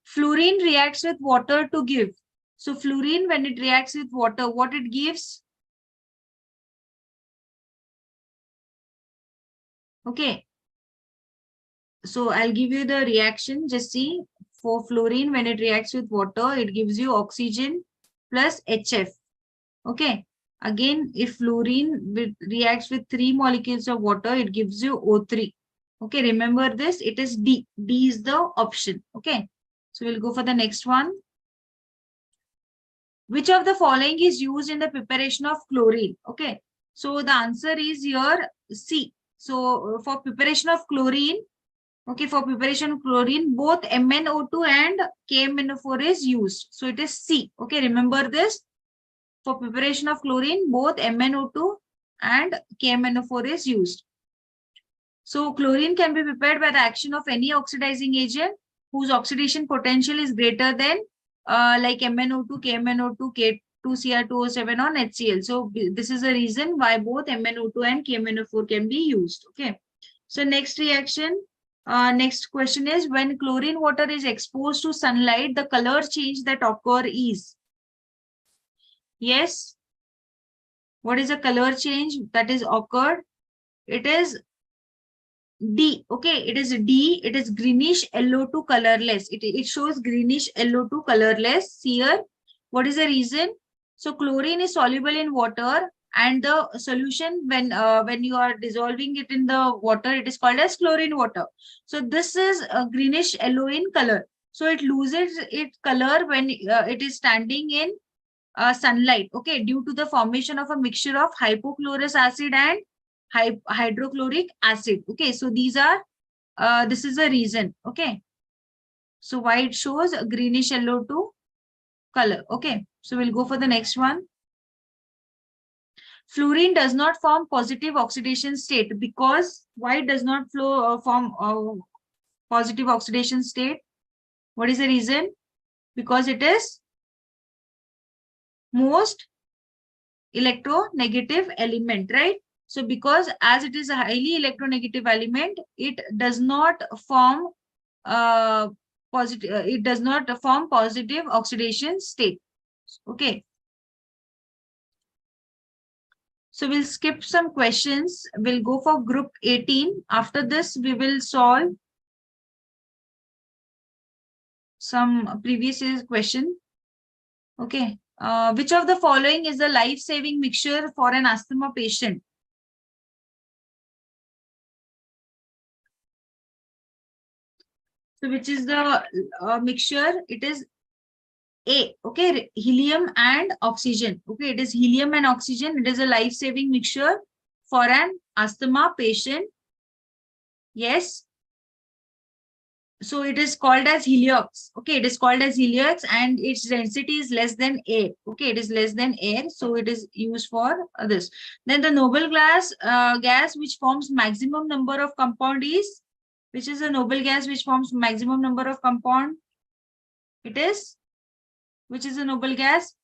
Fluorine reacts with water to give. So fluorine, when it reacts with water, what it gives? Okay. So I'll give you the reaction. Just see, for fluorine, when it reacts with water, it gives you oxygen plus HF. Okay. Again, if fluorine reacts with 3 molecules of water, it gives you O3. Okay, remember this, it is D. D is the option. Okay. So we'll go for the next one. Which of the following is used in the preparation of chlorine? Okay. So the answer is here C. So for preparation of chlorine, okay, for preparation of chlorine, both MnO2 and KMnO4 is used. So it is C. Okay, remember this. For preparation of chlorine, both MnO2 and KMnO4 is used. So chlorine can be prepared by the action of any oxidizing agent whose oxidation potential is greater than like MnO2, KMnO2, K2Cr2O7 on HCl. So this is the reason why both MnO2 and KMnO4 can be used. Okay. So next reaction, next question is, when chlorine water is exposed to sunlight, the color change that occur is? Yes. What is the color change that is occurred? It is D. Okay, it is D. It is greenish yellow to colorless. It shows greenish yellow to colorless here. What is the reason? So chlorine is soluble in water, and the solution, when you are dissolving it in the water, it is called as chlorine water. So this is greenish yellow in color. So it loses its color when it is standing in sunlight. Okay, due to the formation of a mixture of hypochlorous acid and hydrochloric acid. Okay, so these are this is the reason. Okay, so why it shows a greenish yellow to color. Okay, so we'll go for the next one. Fluorine does not form positive oxidation state because why it does not form positive oxidation state? What is the reason? Because it is most electronegative element, right? So because as it is a highly electronegative element, it does not form positive, it does not form positive oxidation state. Okay. So we'll skip some questions. We'll go for group 18. After this, we will solve some previous year's question. Okay. Which of the following is the life-saving mixture for an asthma patient? So which is the mixture? It is A. Okay, helium and oxygen. Okay, it is helium and oxygen. It is a life-saving mixture for an asthma patient. Yes. So it is called as heliox. Okay, it is called as heliox, and its density is less than air. Okay, it is less than air, so it is used for this. Then the noble gas which forms maximum number of compound is, which is a noble gas which forms maximum number of compound? It is, which is a noble gas?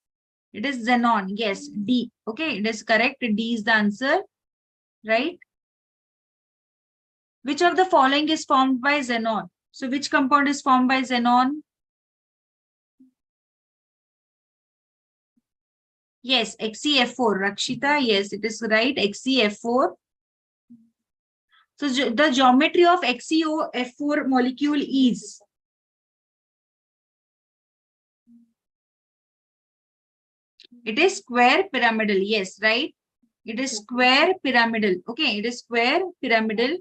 It is xenon. Yes, D. Okay, it is correct. D is the answer, right? Which of the following is formed by xenon? So which compound is formed by xenon? Yes, XeF4. Rakshita, yes, it is right. XeF4. So the geometry of XeF4 molecule is? It is square pyramidal. Yes, right. It is square pyramidal. Okay, it is square pyramidal.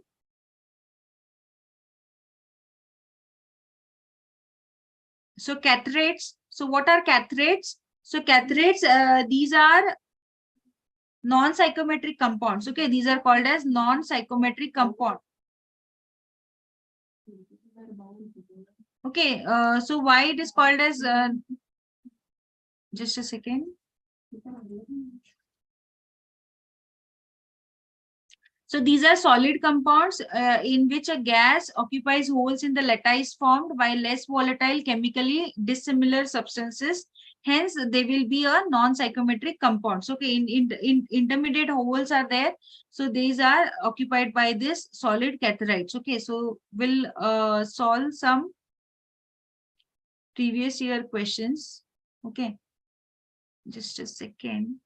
So cathrates. So what are cathrates? So cathrates, these are non-psychometric compounds. Okay, these are called as non-psychometric compound. Okay, so why it is called as just a second. So these are solid compounds in which a gas occupies holes in the lattice formed by less volatile chemically dissimilar substances. Hence, they will be a non-psychometric compounds. Okay, in intermediate holes are there. So these are occupied by this solid catharites. Okay, so we'll solve some previous year questions. Okay, just a second.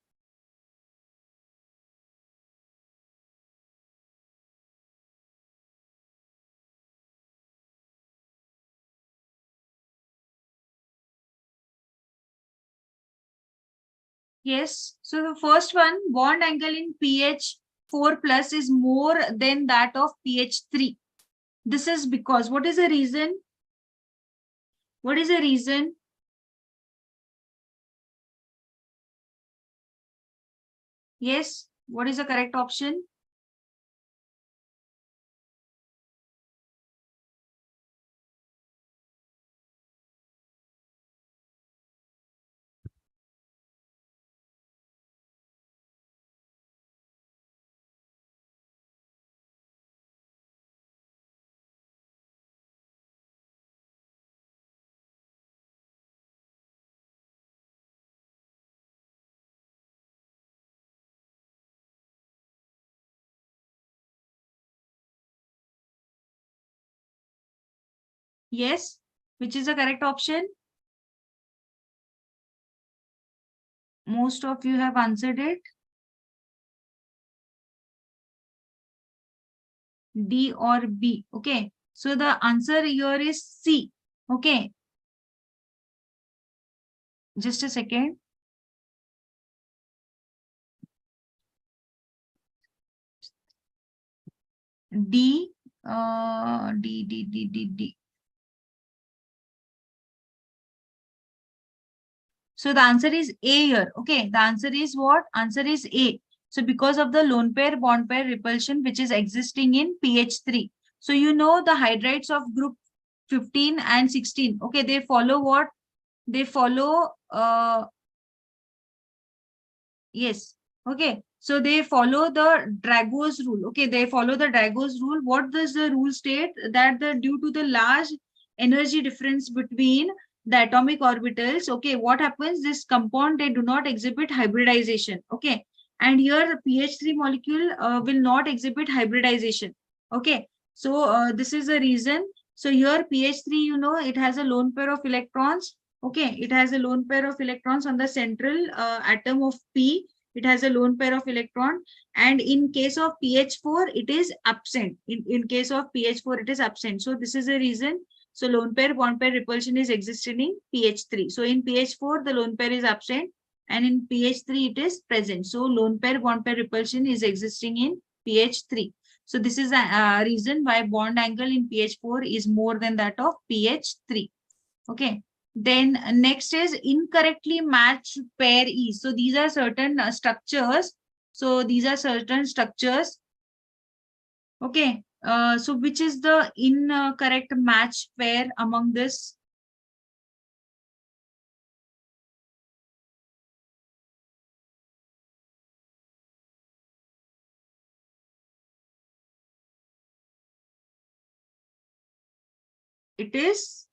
Yes. So the first one, bond angle in pH 4 plus is more than that of pH 3. This is because, what is the reason? What is the reason? Yes. What is the correct option? Yes. Which is the correct option? Most of you have answered it. D or B. Okay. So the answer here is C. Okay. Just a second. D. D. So the answer is A here. Okay. The answer is what? Answer is A. So because of the lone pair bond pair repulsion which is existing in pH 3. So you know the hydrides of group 15 and 16. Okay. They follow what? They follow yes. Okay. So they follow the Drago's rule. Okay. They follow the Drago's rule. What does the rule state? That the due to the large energy difference between the atomic orbitals, okay, what happens? This compound, they do not exhibit hybridization. Okay. And here the pH 3 molecule will not exhibit hybridization. Okay. So this is the reason. So here pH 3, you know, it has a lone pair of electrons. Okay, it has a lone pair of electrons on the central atom of P. It has a lone pair of electron, and in case of pH 4, it is absent. In case of pH 4, it is absent. So this is the reason. So lone pair bond pair repulsion is existing in pH 3. So in pH 4, the lone pair is absent, and in pH 3, it is present. So lone pair bond pair repulsion is existing in pH 3. So this is a reason why bond angle in pH 4 is more than that of pH 3. Okay. Then next is incorrectly matched pair E. So these are certain structures. So these are certain structures. Okay. So which is the incorrect match pair among this? It is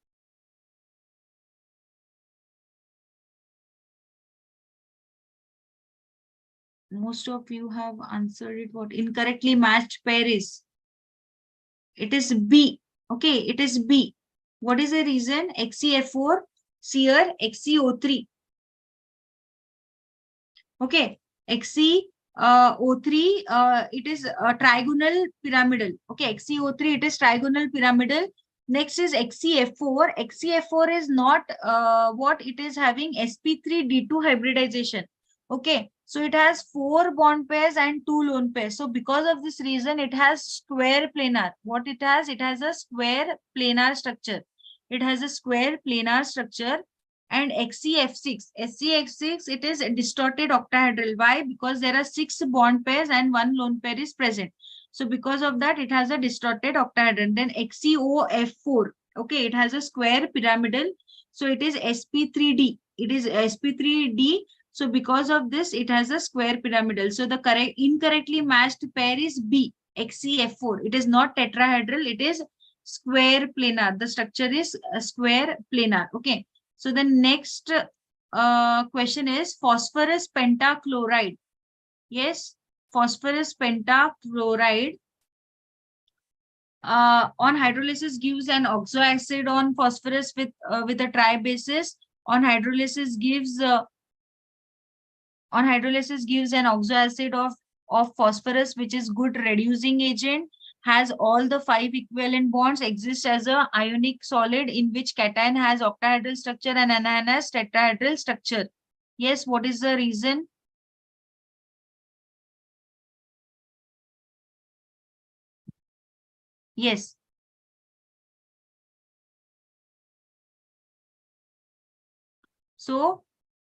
most of you have answered it. What incorrectly matched pair is? It is B. Okay, it is B. What is the reason? XeF4, here XeO3. Okay, XeO3, it is trigonal pyramidal. Okay, XeO3, it is trigonal pyramidal. Next is XeF4. XeF4 is not what it is having sp3d2 hybridization. Okay, so it has 4 bond pairs and 2 lone pairs. So because of this reason, it has square planar. What it has? It has a square planar structure. It has a square planar structure. And XeF6, SCF6, it is distorted octahedral. Why? Because there are 6 bond pairs and 1 lone pair is present. So because of that, it has a distorted octahedron. Then XeOF4, okay, it has a square pyramidal. So it is sp3d. It is sp3d. So because of this, it has a square pyramidal. So the correct incorrectly matched pair is B, XeF4. It is not tetrahedral. It is square planar. The structure is a square planar. Okay. So the next question is phosphorus pentachloride. Yes, phosphorus pentachloride on hydrolysis gives an oxo acid on phosphorus with a tri basis. On hydrolysis gives an oxo acid of phosphorus, which is good reducing agent, has all the 5 equivalent bonds, exists as a ionic solid in which cation has octahedral structure and anion has tetrahedral structure. Yes, what is the reason? Yes. So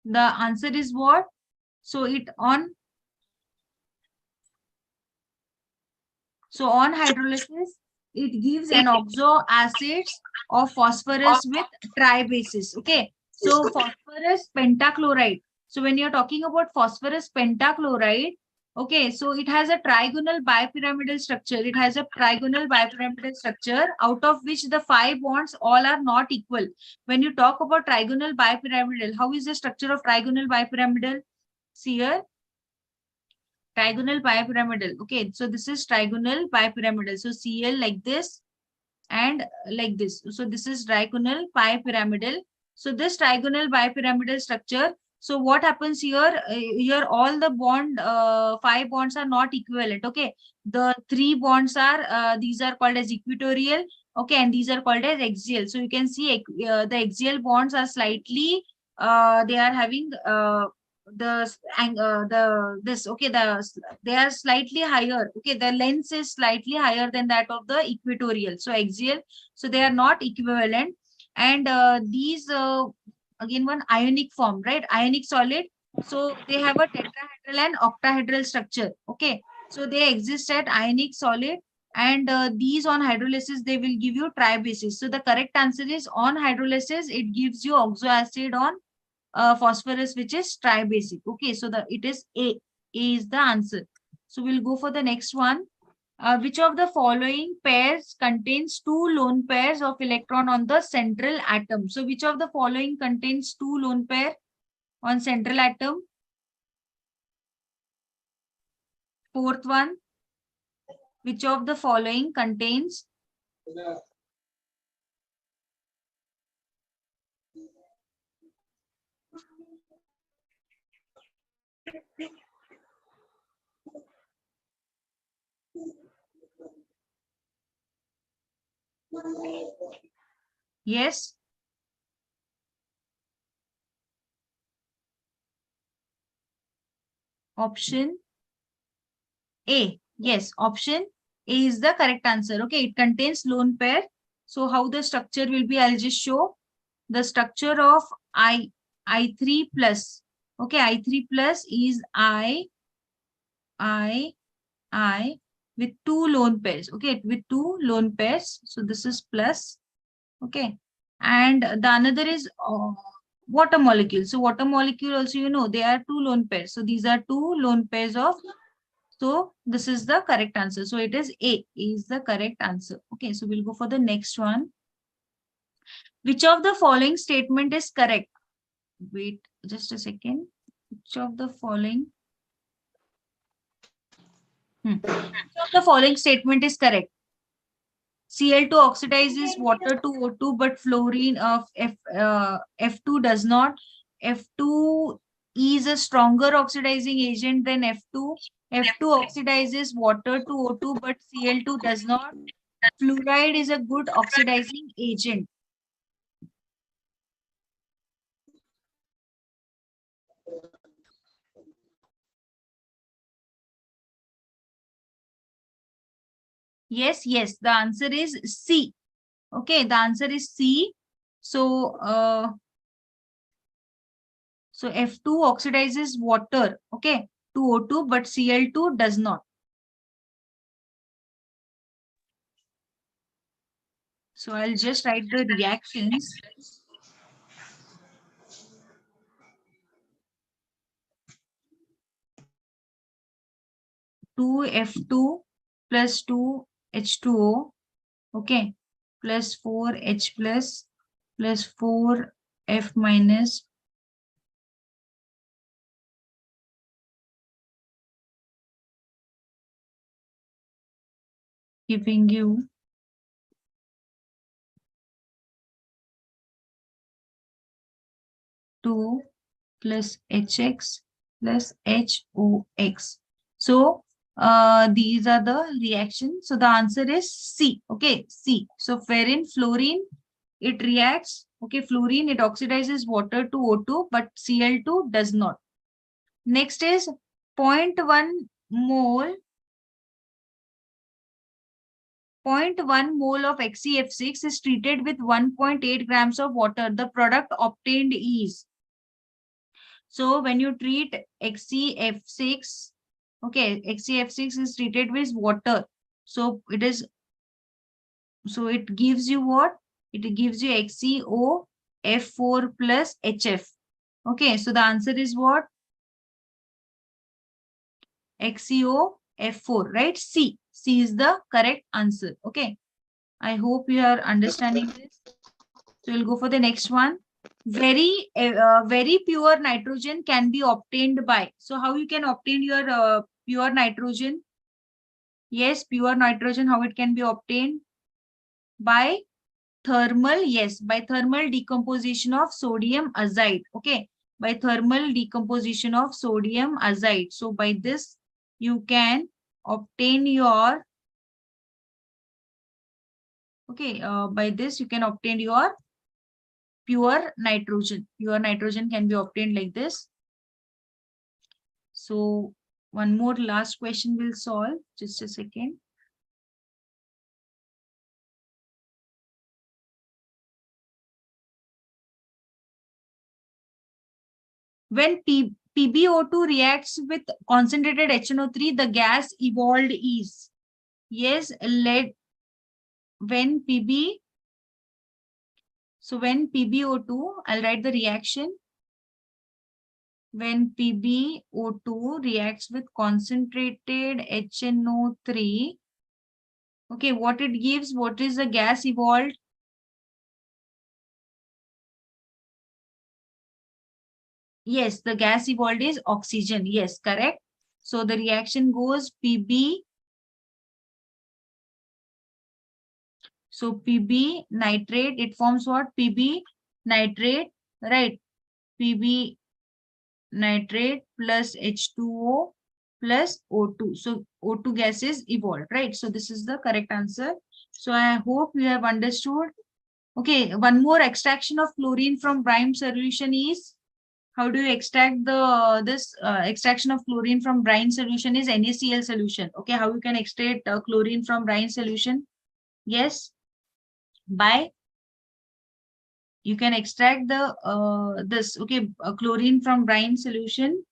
the answer is what? So on hydrolysis, it gives an oxo acids of phosphorus with tri basis. Okay. So phosphorus pentachloride. So when you're talking about phosphorus pentachloride, okay, so it has a trigonal bipyramidal structure. It has a trigonal bipyramidal structure out of which the 5 bonds all are not equal. When you talk about trigonal bipyramidal, how is the structure of trigonal bipyramidal? See here. Trigonal bipyramidal. Okay, so this is trigonal bipyramidal. So Cl like this and like this. So this is trigonal bipyramidal. So this trigonal bipyramidal structure. So what happens here? Here all the 5 bonds are not equivalent. Okay, the 3 bonds are these are called as equatorial. Okay, and these are called as axial. So you can see the axial bonds are slightly they are having they are slightly higher. Okay, the length is slightly higher than that of the equatorial. So axial, so they are not equivalent. And these again one ionic form, right? Ionic solid. So they have a tetrahedral and octahedral structure. Okay, so they exist at ionic solid. And these on hydrolysis, they will give you tri-basis. So the correct answer is on hydrolysis, it gives you oxo acid on phosphorus, which is tri-basic. Okay, so it is A. A is the answer. So we'll go for the next one. Which of the following pairs contains 2 lone pairs of electron on the central atom? So which of the following contains 2 lone pair on central atom? Fourth one. Which of the following contains yes? Option A. Yes, option A is the correct answer. Okay, it contains lone pair. So how the structure will be, I'll just show the structure of I3 plus. Okay, I3 plus is I with 2 lone pairs. Okay, with 2 lone pairs. So this is plus. Okay, and the another is water molecule. So water molecule also, you know, they are 2 lone pairs. So these are 2 lone pairs of. So this is the correct answer. So it is A is the correct answer. Okay, so we'll go for the next one. Which of the following statement is correct? Wait just a second. Which of the following? Which of the following statement is correct? Cl2 oxidizes water to O2, but fluorine of F2 does not. F2 is a stronger oxidizing agent than F2. F2 oxidizes water to O2, but Cl2 does not. Fluoride is a good oxidizing agent. Yes, yes, the answer is C. Okay, the answer is C. So, so F2 oxidizes water, okay, to O2, but Cl2 does not. So I'll just write the reactions. 2F2 plus 2H2O, okay, plus 4H plus 4F minus giving you 2 plus HX plus HOX. So these are the reactions. So the answer is C. Okay, C. So ferrin, fluorine, it reacts. Okay, fluorine, it oxidizes water to O2, but Cl2 does not. Next is 0.1 mole 0.1 mole of XeF6 is treated with 1.8 grams of water. The product obtained is. So when you treat XeF6, okay, XeF6 is treated with water. So it is, so it gives you what? It gives you XeOF4 plus HF. Okay, so the answer is what? XeOF4, right? C. C is the correct answer. Okay. I hope you are understanding this. So we'll go for the next one. Very pure nitrogen can be obtained by. So how you can obtain your pure nitrogen? Yes, pure nitrogen, how it can be obtained? By thermal, yes, by thermal decomposition of sodium azide. Okay, by thermal decomposition of sodium azide. So by this, you can obtain your, okay, by this, you can obtain your pure nitrogen. Pure nitrogen can be obtained like this. So one more last question we'll solve. Just a second. When PbO2 reacts with concentrated HNO3, the gas evolved is. Yes, lead. When Pb, so when PbO2, I'll write the reaction. When PbO2 reacts with concentrated HNO3, okay, what it gives, what is the gas evolved? Yes, the gas evolved is oxygen. Yes, correct. So the reaction goes Pb. So Pb nitrate, it forms what? Pb nitrate, right? Pb nitrate plus H2O plus O2. So O2 gas is evolved, right? So this is the correct answer. So I hope you have understood. Okay, one more extraction of chlorine from brine solution is, how do you extract the extraction of chlorine from brine solution is NaCl solution. Okay, how you can extract chlorine from brine solution? Yes, by you can extract the chlorine from brine solution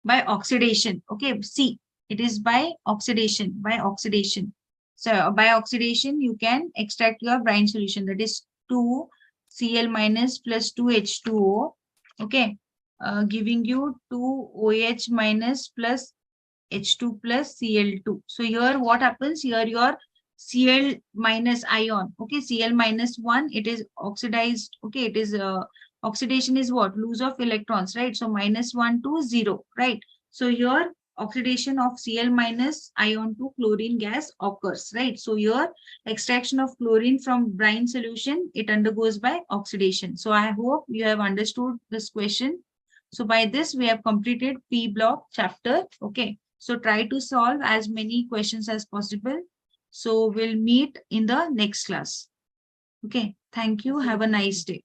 by oxidation. Okay, C, it is by oxidation. By oxidation. So by oxidation, you can extract your brine solution. That is 2Cl minus plus 2H2O. Okay, giving you 2OH minus plus H2 plus Cl2. So here what happens? Here your Cl minus ion. Okay, Cl minus 1, it is oxidized. Okay, it is oxidation is what? Lose of electrons, right? So minus 1 to 0, right? So here oxidation of Cl minus ion to chlorine gas occurs, right? So here extraction of chlorine from brine solution, it undergoes by oxidation. So I hope you have understood this question. So by this, we have completed P block chapter. Okay. So try to solve as many questions as possible. So we'll meet in the next class. Okay. Thank you. Have a nice day.